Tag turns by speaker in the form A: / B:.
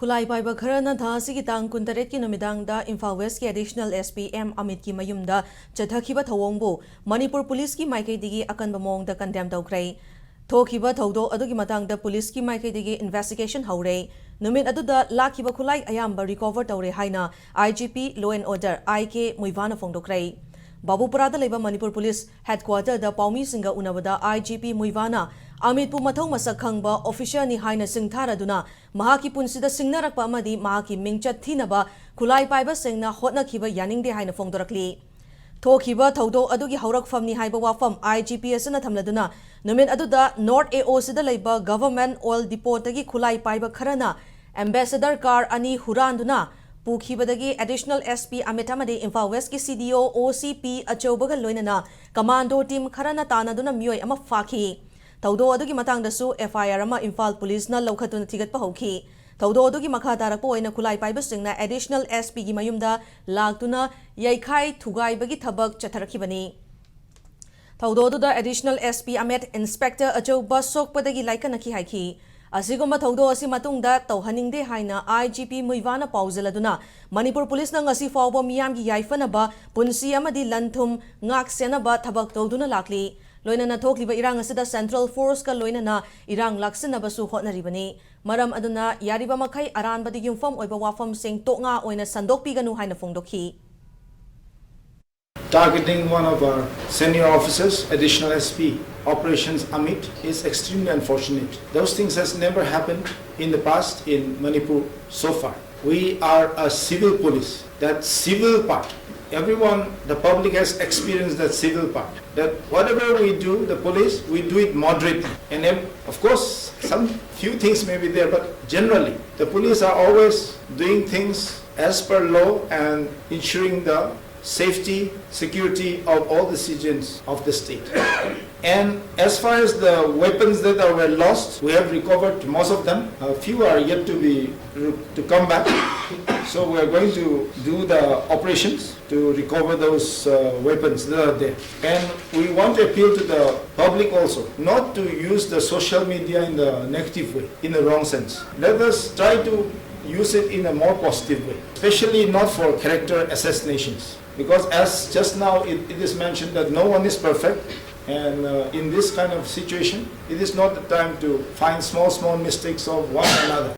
A: Khulai Paiba Kharana Tha Sigi Tang Kuntaret Ki Numidangda Imphal West Ki Additional SPM Amit Ki Mayumda Chathakiba Thawongbu Manipur Police Ki Maikei Digi Akanba Mawngda condemn Tawkhrei. Thokiba Thawdo Adugi Matangda Police Ki Maikei Digi investigation haurai. Numit Aduda Lakiba Khulai Ayamba recover Tawre Haina IGP Law and Order IK Muivana Phongdokrei. Babupurada Leba Manipur Police Headquarter da Paumi Singa Unabada IGP Muivana Amit pu mathong masak khangba official ni haina singthara duna mahaki punsida singnarakpa amadi mahaki mingchat thinaba khulai paiba sengna hotna khiba yaningde haina phongdorakli thokhiba thaudo adugi haurakfam ni haiba wafam IGPS na thamladuna numit aduda North AO sida leiba government oil depot tagi khulai paiba kharana ambassador car ani huranduna pukhibadagi additional SP Amit amadi Imphal West ki CDO OCP achaubaga loinana commando team kharana tanaduna mioi ama fakhi Taudo adugi matang dasu FIR ama Imphal Police na laukhatuna thigatpa hauki. Taudo adugi makha tarakpa oina khulai paiba singna additional SP gi mayumda laktuna yaikhai thugai bagi thabak chatharakhibani. Taudo aduda additional SP Amit Inspector achauba sokpadagi laikanaki haiki. Asigumba taudo asi matungda tauhaningde haina IGP Muivana pauzeladuna Manipur Police na ngasi fawba miyamgi yaifanaba punsi amadi lanthum ngak senaba thabak tauduna lakli. Loina na thokliba irang asida Central Force ka loina na irang laksinaba su hotnaribani. Maram aduna yariba makai aran badi yumfam oiba wafam sing tonga oina sandokpiganu haina phongdokhi.
B: Targeting one of our senior officers, additional SP, Operations Amit, is extremely unfortunate. Those things has never happened in the past in Manipur so far. We are a civil police. That civil part, everyone, the public has experienced that civil part. That whatever we do, the police, we do it moderately. And of course, some few things may be there, but generally, the police are always doing things as per law and ensuring the safety, security of all the citizens of the state. And as far as the weapons that were lost, we have recovered most of them. A few are yet to come back. So we are going to do the operations to recover those weapons that are there. And we want to appeal to the public also, not to use the social media in the negative way, in the wrong sense. Let us try to use it in a more positive way, especially not for character assassinations. Because as just now it is mentioned that no one is perfect, and in this kind of situation, it is not the time to find small mistakes of one another.